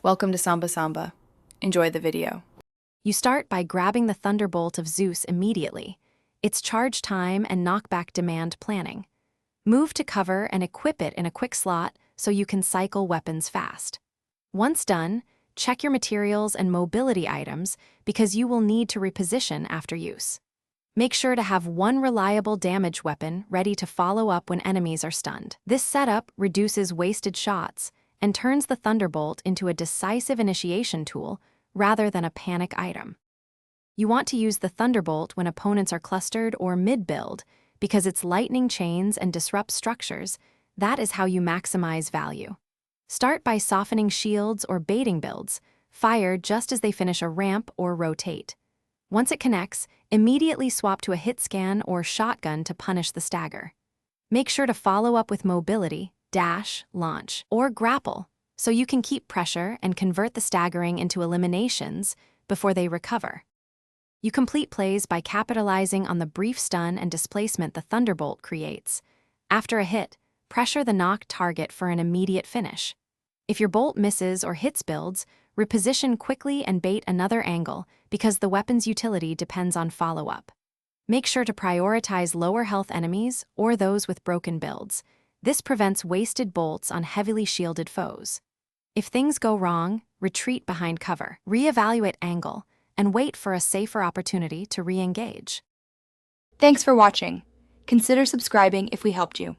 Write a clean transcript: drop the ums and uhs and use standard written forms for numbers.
Welcome to Samba Samba. Enjoy the video. You start by grabbing the Thunderbolt of Zeus immediately. It's charge time and knockback demand planning. Move to cover and equip it in a quick slot so you can cycle weapons fast. Once done, check your materials and mobility items because you will need to reposition after use. Make sure to have one reliable damage weapon ready to follow up when enemies are stunned. This setup reduces wasted shots and turns the Thunderbolt into a decisive initiation tool rather than a panic item. You want to use the Thunderbolt when opponents are clustered or mid-build because its lightning chains and disrupts structures. That is how you maximize value. Start by softening shields or baiting builds, fire just as they finish a ramp or rotate. Once it connects, immediately swap to a hit scan or shotgun to punish the stagger. Make sure to follow up with mobility, dash, launch, or grapple, so you can keep pressure and convert the staggering into eliminations before they recover. You complete plays by capitalizing on the brief stun and displacement the Thunderbolt creates. After a hit, pressure the knocked target for an immediate finish. If your bolt misses or hits builds, reposition quickly and bait another angle because the weapon's utility depends on follow-up. Make sure to prioritize lower health enemies or those with broken builds. This prevents wasted bolts on heavily shielded foes. If things go wrong, retreat behind cover, reevaluate angle, and wait for a safer opportunity to re-engage. Thanks for watching. Consider subscribing if we helped you.